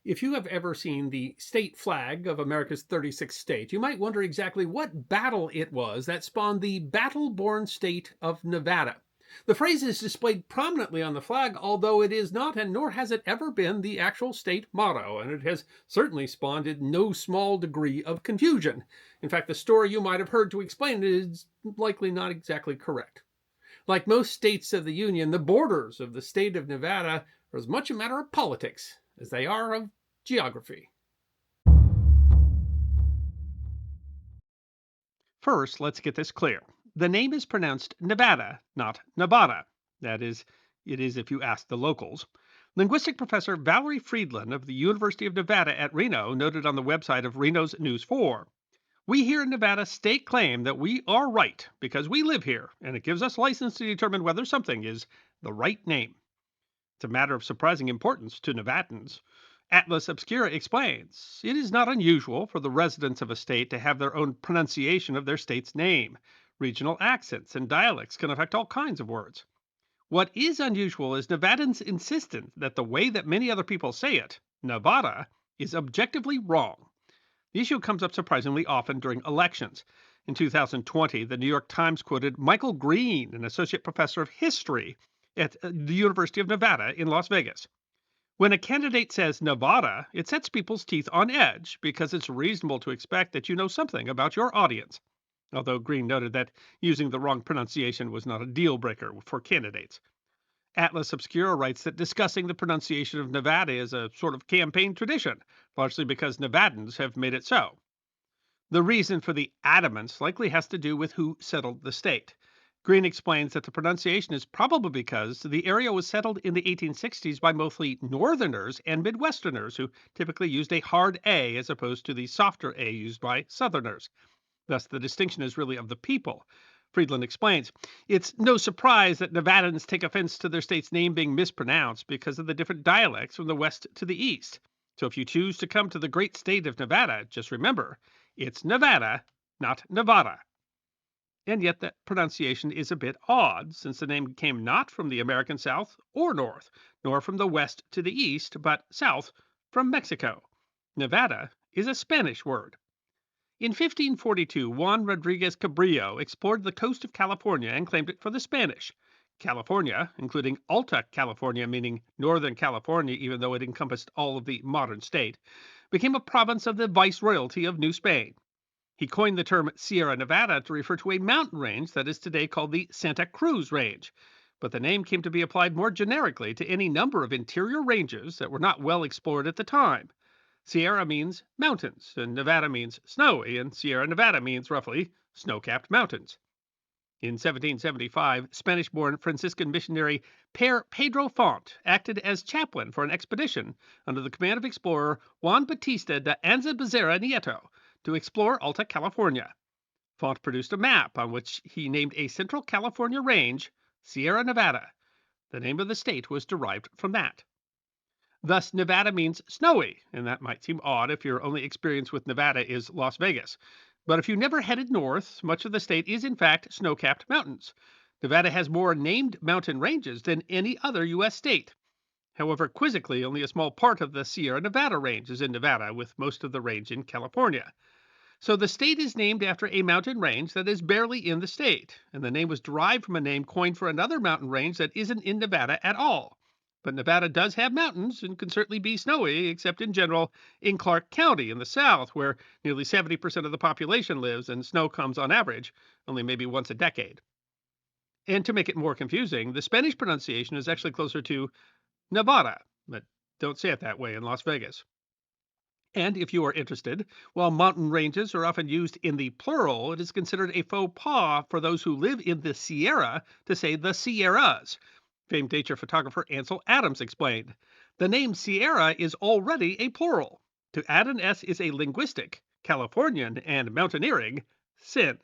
If you have ever seen the state flag of America's 36th state, you might wonder exactly what battle it was that spawned the battle born state of Nevada. The phrase is displayed prominently on the flag, although it is not, and nor has it ever been, the actual state motto, and it has certainly spawned in no small degree of confusion. In fact, the story you might have heard to explain it is likely not exactly correct. Like most states of the Union, the borders of the state of Nevada are as much a matter of politics as they are of geography. First, let's get this clear. The name is pronounced Nevada, not Nevada. That is, it is if you ask the locals. Linguistic professor Valerie Friedland of the University of Nevada at Reno noted on the website of Reno's News 4. We here in Nevada stake claim that we are right because we live here, and it gives us license to determine whether something is the right name. It's a matter of surprising importance to Nevadans. Atlas Obscura explains it is not unusual for the residents of a state to have their own pronunciation of their state's name. Regional accents and dialects can affect all kinds of words. What is unusual is Nevadans' insistence that the way that many other people say it, Nevada, is objectively wrong. The issue comes up surprisingly often during elections. In 2020, the New York Times quoted Michael Green, an associate professor of history at the University of Nevada in Las Vegas. When a candidate says Nevada, it sets people's teeth on edge because it's reasonable to expect that you know something about your audience. Although Green noted that using the wrong pronunciation was not a deal breaker for candidates. Atlas Obscura writes that discussing the pronunciation of Nevada is a sort of campaign tradition, largely because Nevadans have made it so. The reason for the adamance likely has to do with who settled the state. Green explains that the pronunciation is probably because the area was settled in the 1860s by mostly Northerners and Midwesterners who typically used a hard A as opposed to the softer A used by Southerners. Thus, the distinction is really of the people. Friedland explains it's no surprise that Nevadans take offense to their state's name being mispronounced because of the different dialects from the west to the east. So if you choose to come to the great state of Nevada, just remember it's Nevada, not Nevada. And yet that pronunciation is a bit odd, since the name came not from the American South or North, nor from the west to the east, but south from Mexico. Nevada is a Spanish word. In 1542, Juan Rodriguez Cabrillo explored the coast of California and claimed it for the Spanish. California, including Alta California, meaning Northern California, even though it encompassed all of the modern state, became a province of the Viceroyalty of New Spain. He coined the term Sierra Nevada to refer to a mountain range that is today called the Santa Cruz Range, but the name came to be applied more generically to any number of interior ranges that were not well explored at the time. Sierra means mountains, and Nevada means snowy, and Sierra Nevada means roughly snow-capped mountains. In 1775, Spanish-born Franciscan missionary Pere Pedro Font acted as chaplain for an expedition under the command of explorer Juan Bautista de Anza Bezerra Nieto to explore Alta California. Font produced a map on which he named a Central California range Sierra Nevada. The name of the state was derived from that. Thus, Nevada means snowy, and that might seem odd if your only experience with Nevada is Las Vegas. But if you never headed north, much of the state is in fact snow-capped mountains. Nevada has more named mountain ranges than any other U.S. state. However, quizzically, only a small part of the Sierra Nevada range is in Nevada, with most of the range in California. So the state is named after a mountain range that is barely in the state, and the name was derived from a name coined for another mountain range that isn't in Nevada at all. But Nevada does have mountains and can certainly be snowy, except in general in Clark County in the south, where nearly 70% of the population lives and snow comes on average only maybe once a decade. And to make it more confusing, the Spanish pronunciation is actually closer to Nevada, but don't say it that way in Las Vegas. And if you are interested, while mountain ranges are often used in the plural, it is considered a faux pas for those who live in the Sierra to say the Sierras. Famed nature photographer Ansel Adams explained, the name Sierra is already a plural. To add an S is a linguistic, Californian, and mountaineering sin.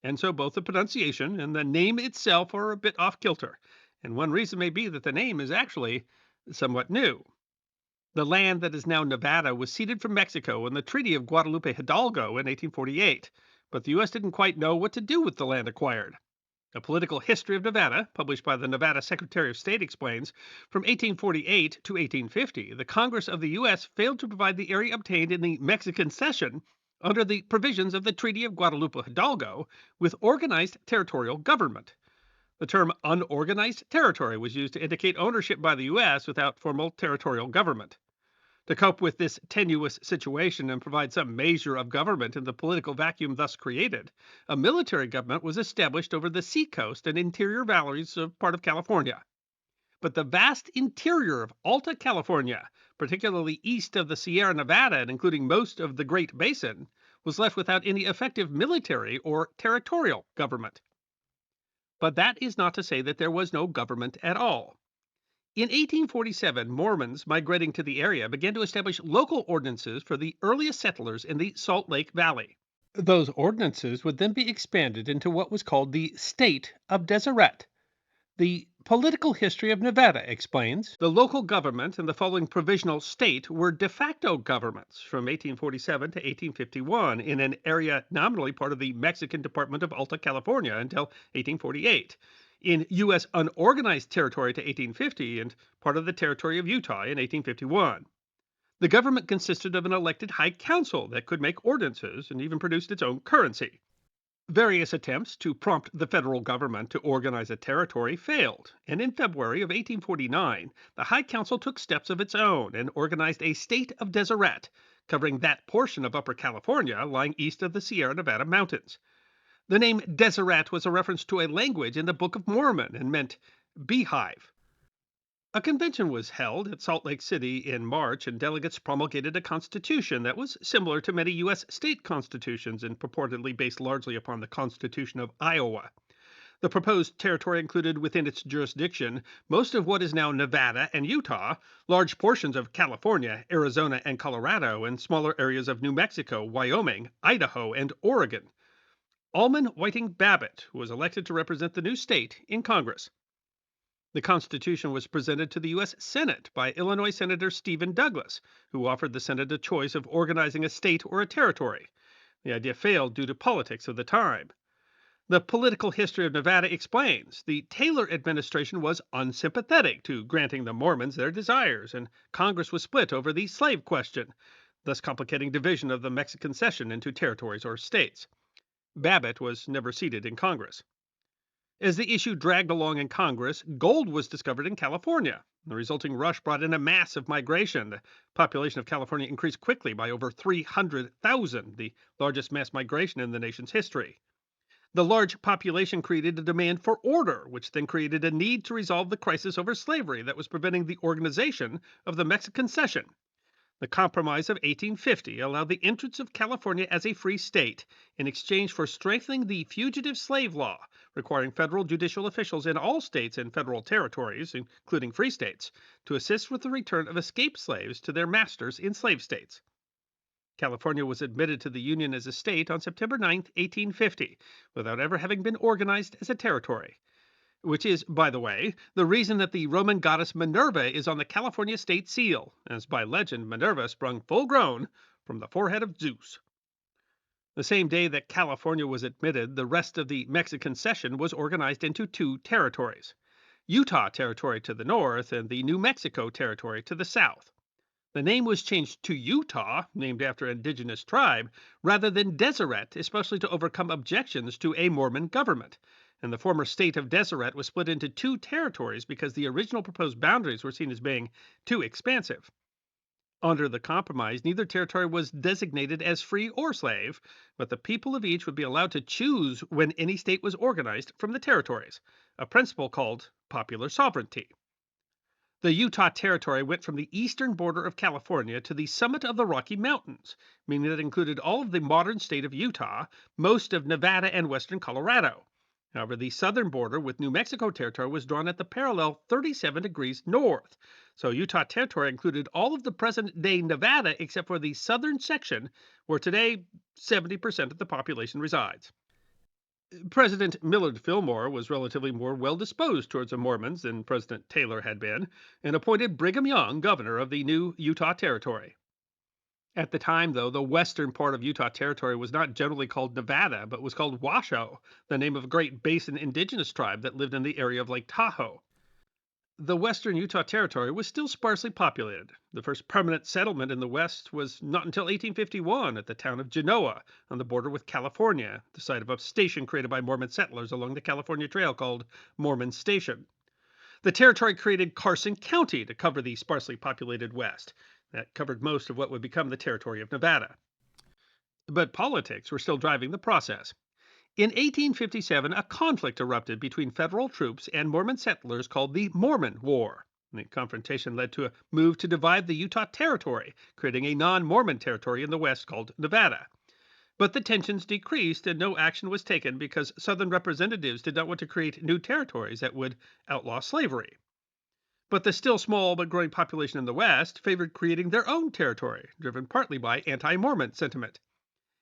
And so both the pronunciation and the name itself are a bit off kilter. And one reason may be that the name is actually somewhat new. The land that is now Nevada was ceded from Mexico in the Treaty of Guadalupe Hidalgo in 1848, but the U.S. didn't quite know what to do with the land acquired. A Political History of Nevada, published by the Nevada Secretary of State, explains from 1848 to 1850, the Congress of the U.S. failed to provide the area obtained in the Mexican Cession under the provisions of the Treaty of Guadalupe Hidalgo with organized territorial government. The term unorganized territory was used to indicate ownership by the U.S. without formal territorial government. To cope with this tenuous situation and provide some measure of government in the political vacuum thus created, a military government was established over the seacoast and interior valleys of part of California. But the vast interior of Alta California, particularly east of the Sierra Nevada and including most of the Great Basin, was left without any effective military or territorial government. But that is not to say that there was no government at all. In 1847, Mormons migrating to the area began to establish local ordinances for the earliest settlers in the Salt Lake Valley. Those ordinances would then be expanded into what was called the State of Deseret. The Political History of Nevada explains the local government and the following provisional state were de facto governments from 1847 to 1851 in an area nominally part of the Mexican Department of Alta California until 1848, in U.S. unorganized territory to 1850, and part of the territory of Utah in 1851. The government consisted of an elected high council that could make ordinances and even produced its own currency. Various attempts to prompt the federal government to organize a territory failed, and in February of 1849, the High Council took steps of its own and organized a state of Deseret, covering that portion of Upper California lying east of the Sierra Nevada mountains. The name Deseret was a reference to a language in the Book of Mormon and meant beehive. A convention was held at Salt Lake City in March, and delegates promulgated a constitution that was similar to many U.S. state constitutions and purportedly based largely upon the Constitution of Iowa. The proposed territory included within its jurisdiction most of what is now Nevada and Utah, large portions of California, Arizona, and Colorado, and smaller areas of New Mexico, Wyoming, Idaho, and Oregon. Almon Whiting Babbitt was elected to represent the new state in Congress. The Constitution was presented to the U.S. Senate by Illinois Senator Stephen Douglas, who offered the Senate a choice of organizing a state or a territory. The idea failed due to politics of the time. The Political History of Nevada explains the Taylor administration was unsympathetic to granting the Mormons their desires, and Congress was split over the slave question, thus complicating division of the Mexican Cession into territories or states. Babbitt was never seated in Congress. As the issue dragged along in Congress, gold was discovered in California. The resulting rush brought in a massive migration. The population of California increased quickly by over 300,000, the largest mass migration in the nation's history. The large population created a demand for order, which then created a need to resolve the crisis over slavery that was preventing the organization of the Mexican Cession. The Compromise of 1850 allowed the entrance of California as a free state in exchange for strengthening the fugitive slave law, requiring federal judicial officials in all states and federal territories, including free states, to assist with the return of escaped slaves to their masters in slave states. California was admitted to the Union as a state on September 9, 1850, without ever having been organized as a territory. Which is, by the way, the reason that the Roman goddess Minerva is on the California state seal, as by legend Minerva sprung full-grown from the forehead of Zeus. The same day that California was admitted, the rest of the Mexican Cession was organized into two territories: Utah Territory to the north and the New Mexico Territory to the south. The name was changed to Utah, named after an indigenous tribe, rather than Deseret, especially to overcome objections to a Mormon government, and the former state of Deseret was split into two territories because the original proposed boundaries were seen as being too expansive. Under the compromise, neither territory was designated as free or slave, but the people of each would be allowed to choose when any state was organized from the territories, a principle called popular sovereignty. The Utah Territory went from the eastern border of California to the summit of the Rocky Mountains, meaning that it included all of the modern state of Utah, most of Nevada, and western Colorado. However, the southern border with New Mexico Territory was drawn at the parallel 37 degrees north, so Utah Territory included all of the present-day Nevada except for the southern section, where today 70% of the population resides. President Millard Fillmore was relatively more well-disposed towards the Mormons than President Taylor had been, and appointed Brigham Young governor of the new Utah Territory. At the time, though, the western part of Utah Territory was not generally called Nevada, but was called Washoe, the name of a Great Basin indigenous tribe that lived in the area of Lake Tahoe. The western Utah Territory was still sparsely populated. The first permanent settlement in the west was not until 1851 at the town of Genoa on the border with California, the site of a station created by Mormon settlers along the California Trail called Mormon Station. The territory created Carson County to cover the sparsely populated west. That covered most of what would become the territory of Nevada. But politics were still driving the process. In 1857, a conflict erupted between federal troops and Mormon settlers called the Mormon War. The confrontation led to a move to divide the Utah Territory, creating a non Mormon territory in the west called Nevada. But the tensions decreased and no action was taken because Southern representatives did not want to create new territories that would outlaw slavery. But the still small but growing population in the West favored creating their own territory, driven partly by anti Mormon sentiment.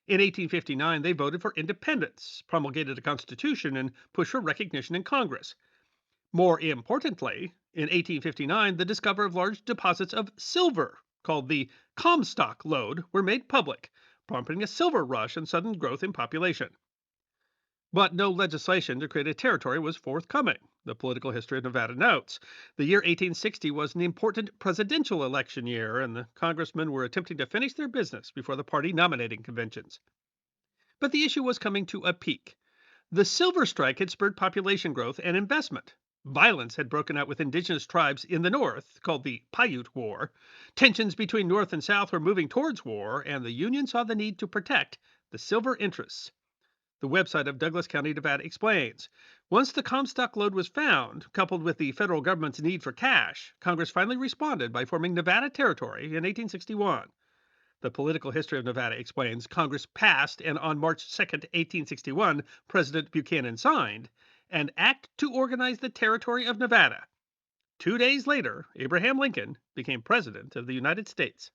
In 1859, they voted for independence, promulgated a constitution, and pushed for recognition in Congress. More importantly, in 1859, the discovery of large deposits of silver, called the Comstock Lode, were made public, prompting a silver rush and sudden growth in population. But no legislation to create a territory was forthcoming. The political history of Nevada notes. The year 1860 was an important presidential election year, and the congressmen were attempting to finish their business before the party nominating conventions. But the issue was coming to a peak. The silver strike had spurred population growth and investment. Violence had broken out with indigenous tribes in the north, called the Paiute War. Tensions between North and South were moving towards war, and the Union saw the need to protect the silver interests. The website of Douglas County, Nevada explains, once the Comstock Lode was found, coupled with the federal government's need for cash, Congress finally responded by forming Nevada Territory in 1861. The political history of Nevada explains, Congress passed, and on March 2, 1861, President Buchanan signed, an act to organize the Territory of Nevada. 2 days later, Abraham Lincoln became President of the United States.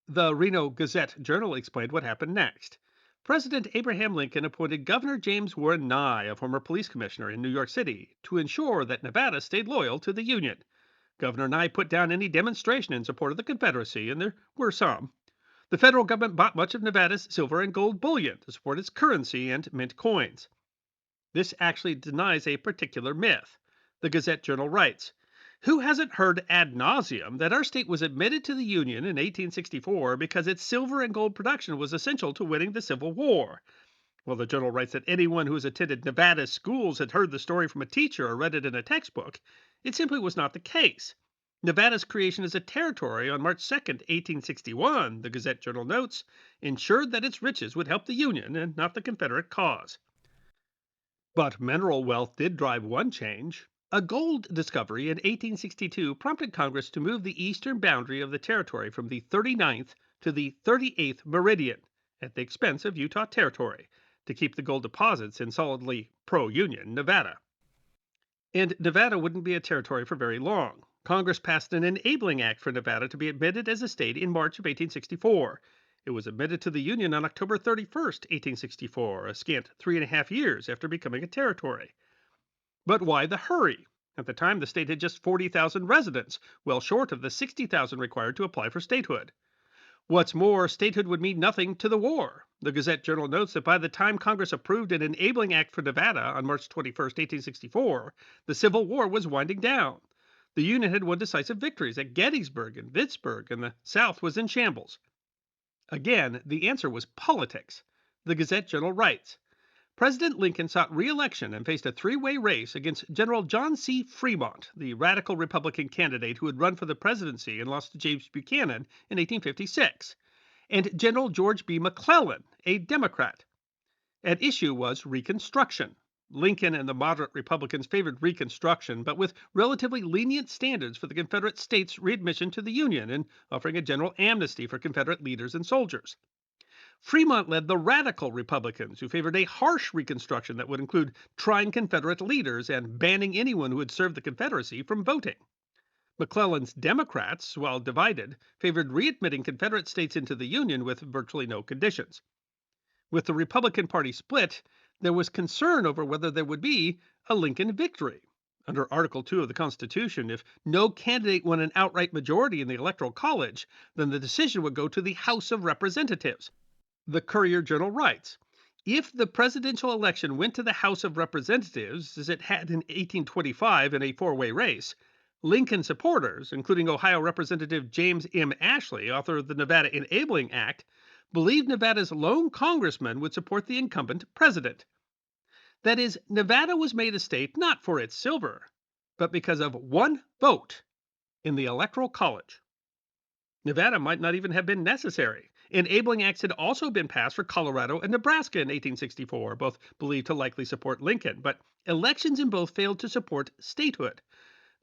The Reno Gazette-Journal explained what happened next. President Abraham Lincoln appointed Governor James Warren Nye, a former police commissioner in New York City, to ensure that Nevada stayed loyal to the Union. Governor Nye put down any demonstration in support of the Confederacy, and there were some. The federal government bought much of Nevada's silver and gold bullion to support its currency and mint coins. This actually denies a particular myth. The Gazette-Journal writes, who hasn't heard ad nauseum that our state was admitted to the Union in 1864 because its silver and gold production was essential to winning the Civil War? Well, the journal writes that anyone who has attended Nevada's schools had heard the story from a teacher or read it in a textbook. It simply was not the case. Nevada's creation as a territory on March 2, 1861, the Gazette-Journal notes, ensured that its riches would help the Union and not the Confederate cause. But mineral wealth did drive one change. A gold discovery in 1862 prompted Congress to move the eastern boundary of the territory from the 39th to the 38th meridian at the expense of Utah Territory to keep the gold deposits in solidly pro-Union Nevada. And Nevada wouldn't be a territory for very long. Congress passed an enabling act for Nevada to be admitted as a state in March of 1864. It was admitted to the Union on October 31st, 1864, a scant 3.5 years after becoming a territory. But why the hurry? At the time, the state had just 40,000 residents, well short of the 60,000 required to apply for statehood. What's more, statehood would mean nothing to the war. The Gazette-Journal notes that by the time Congress approved an enabling act for Nevada on March 21, 1864, the Civil War was winding down. The Union had won decisive victories at Gettysburg and Vicksburg, and the South was in shambles. Again, the answer was politics. The Gazette-Journal writes, President Lincoln sought re-election and faced a three-way race against General John C. Fremont, the radical Republican candidate who had run for the presidency and lost to James Buchanan in 1856, and General George B. McClellan, a Democrat. At issue was Reconstruction. Lincoln and the moderate Republicans favored Reconstruction, but with relatively lenient standards for the Confederate states' readmission to the Union and offering a general amnesty for Confederate leaders and soldiers. Fremont led the radical Republicans, who favored a harsh Reconstruction that would include trying Confederate leaders and banning anyone who had served the Confederacy from voting. McClellan's Democrats, while divided, favored readmitting Confederate states into the Union with virtually no conditions. With the Republican Party split, there was concern over whether there would be a Lincoln victory. Under Article 2 of the Constitution, if no candidate won an outright majority in the Electoral College, then the decision would go to the House of Representatives. The Courier-Journal writes, if the presidential election went to the House of Representatives, as it had in 1825 in a four-way race, Lincoln supporters, including Ohio Representative James M. Ashley, author of the Nevada Enabling Act, believed Nevada's lone congressman would support the incumbent president. That is, Nevada was made a state not for its silver, but because of one vote in the Electoral College. Nevada might not even have been necessary. Enabling acts had also been passed for Colorado and Nebraska in 1864, both believed to likely support Lincoln, but elections in both failed to support statehood.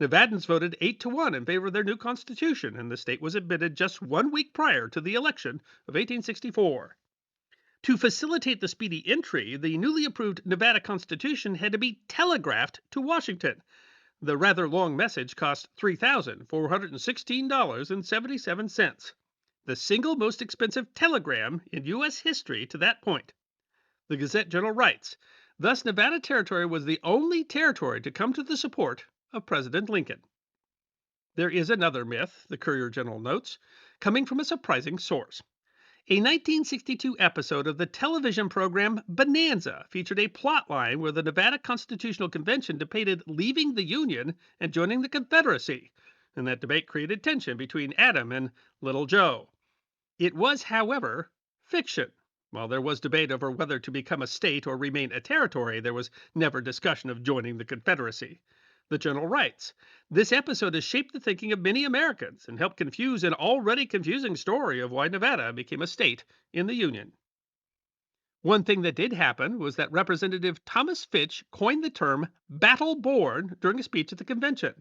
Nevadans voted 8-1 in favor of their new constitution, and the state was admitted just 1 week prior to the election of 1864. To facilitate the speedy entry, the newly approved Nevada Constitution had to be telegraphed to Washington. The rather long message cost $3,416.77, the single most expensive telegram in U.S. history to that point. The Gazette-Journal writes, thus Nevada Territory was the only territory to come to the support of President Lincoln. There is another myth, the Courier-Journal notes, coming from a surprising source. A 1962 episode of the television program Bonanza featured a plotline where the Nevada Constitutional Convention debated leaving the Union and joining the Confederacy, and that debate created tension between Adam and Little Joe. It was, however, fiction. While there was debate over whether to become a state or remain a territory, there was never discussion of joining the Confederacy. The Journal writes, this episode has shaped the thinking of many Americans and helped confuse an already confusing story of why Nevada became a state in the Union. One thing that did happen was that Representative Thomas Fitch coined the term battle-born during a speech at the convention.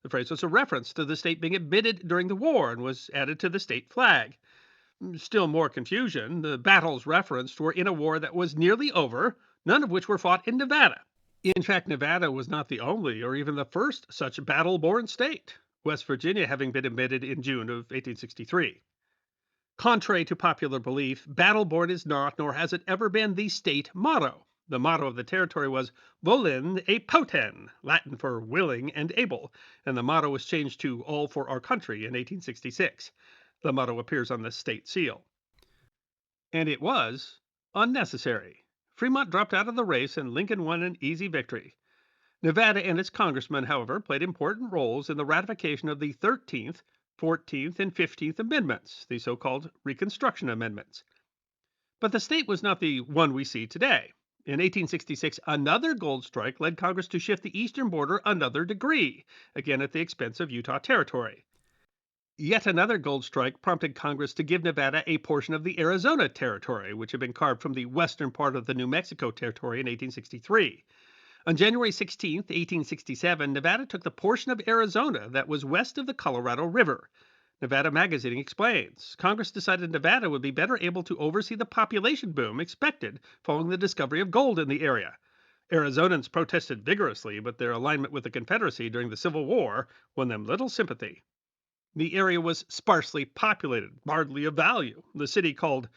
The phrase was a reference to the state being admitted during the war and was added to the state flag. Still more confusion, the battles referenced were in a war that was nearly over, none of which were fought in Nevada. In fact, Nevada was not the only or even the first such battle-born state, West Virginia having been admitted in June of 1863. Contrary to popular belief, battle-born is not, nor has it ever been, the state motto. The motto of the territory was Volent et Potent, Latin for willing and able, and the motto was changed to All for Our Country in 1866. The motto appears on the state seal. And it was unnecessary. Fremont dropped out of the race and Lincoln won an easy victory. Nevada and its congressmen, however, played important roles in the ratification of the 13th, 14th, and 15th Amendments, the so-called Reconstruction Amendments. But the state was not the one we see today. In 1866, another gold strike led Congress to shift the eastern border another degree, again at the expense of Utah Territory. Yet another gold strike prompted Congress to give Nevada a portion of the Arizona Territory, which had been carved from the western part of the New Mexico Territory in 1863. On January 16, 1867, Nevada took the portion of Arizona that was west of the Colorado River. Nevada Magazine explains, Congress decided Nevada would be better able to oversee the population boom expected following the discovery of gold in the area. Arizonans protested vigorously, but their alignment with the Confederacy during the Civil War won them little sympathy. The area was sparsely populated, hardly of value. The city, called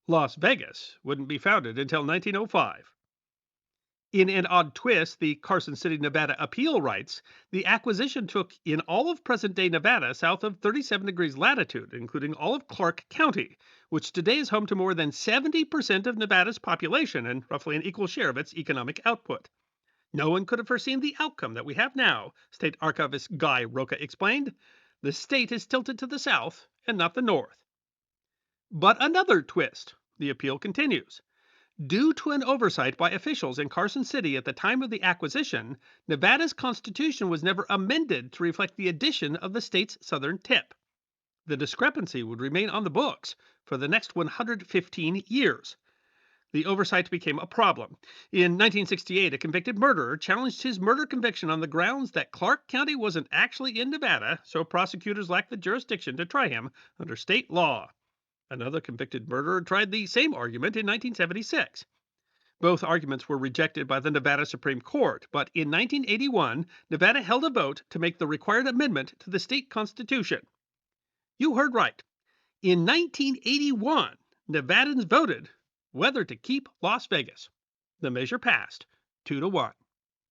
Las Vegas, wouldn't be founded until 1905. In an odd twist, the Carson City, Nevada Appeal writes, the acquisition took in all of present-day Nevada south of 37 degrees latitude, including all of Clark County, which today is home to more than 70% of Nevada's population and roughly an equal share of its economic output. No one could have foreseen the outcome that we have now, State Archivist Guy Roca explained. The state is tilted to the south and not the north. But another twist. The appeal continues. Due to an oversight by officials in Carson City at the time of the acquisition, Nevada's constitution was never amended to reflect the addition of the state's southern tip. The discrepancy would remain on the books for the next 115 years. The oversight became a problem. In 1968, a convicted murderer challenged his murder conviction on the grounds that Clark County wasn't actually in Nevada, so prosecutors lacked the jurisdiction to try him under state law. Another convicted murderer tried the same argument in 1976. Both arguments were rejected by the Nevada Supreme Court, but in 1981, Nevada held a vote to make the required amendment to the state constitution. You heard right. In 1981, Nevadans voted whether to keep Las Vegas. The measure passed 2-1.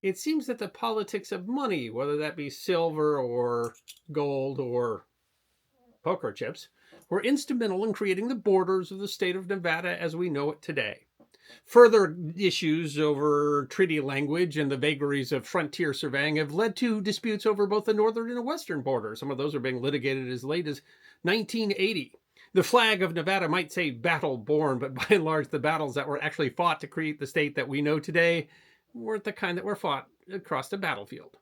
It seems that the politics of money, whether that be silver or gold or poker chips, were instrumental in creating the borders of the state of Nevada as we know it today. Further issues over treaty language and the vagaries of frontier surveying have led to disputes over both the northern and western border. Some of those are being litigated as late as 1980. The flag of Nevada might say battle born, but by and large, the battles that were actually fought to create the state that we know today weren't the kind that were fought across the battlefield.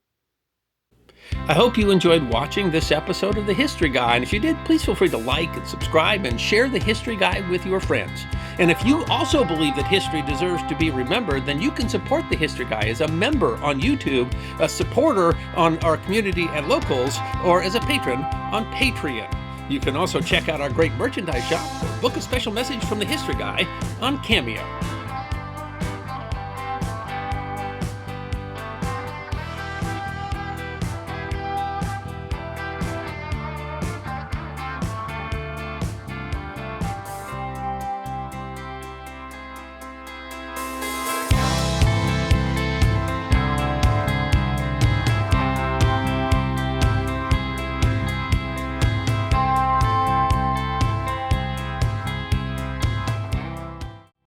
I hope you enjoyed watching this episode of The History Guy, and if you did, please feel free to like and subscribe and share The History Guy with your friends. And if you also believe that history deserves to be remembered, then you can support The History Guy as a member on YouTube, a supporter on our community at Locals, or as a patron on Patreon. You can also check out our great merchandise shop or book a special message from The History Guy on Cameo.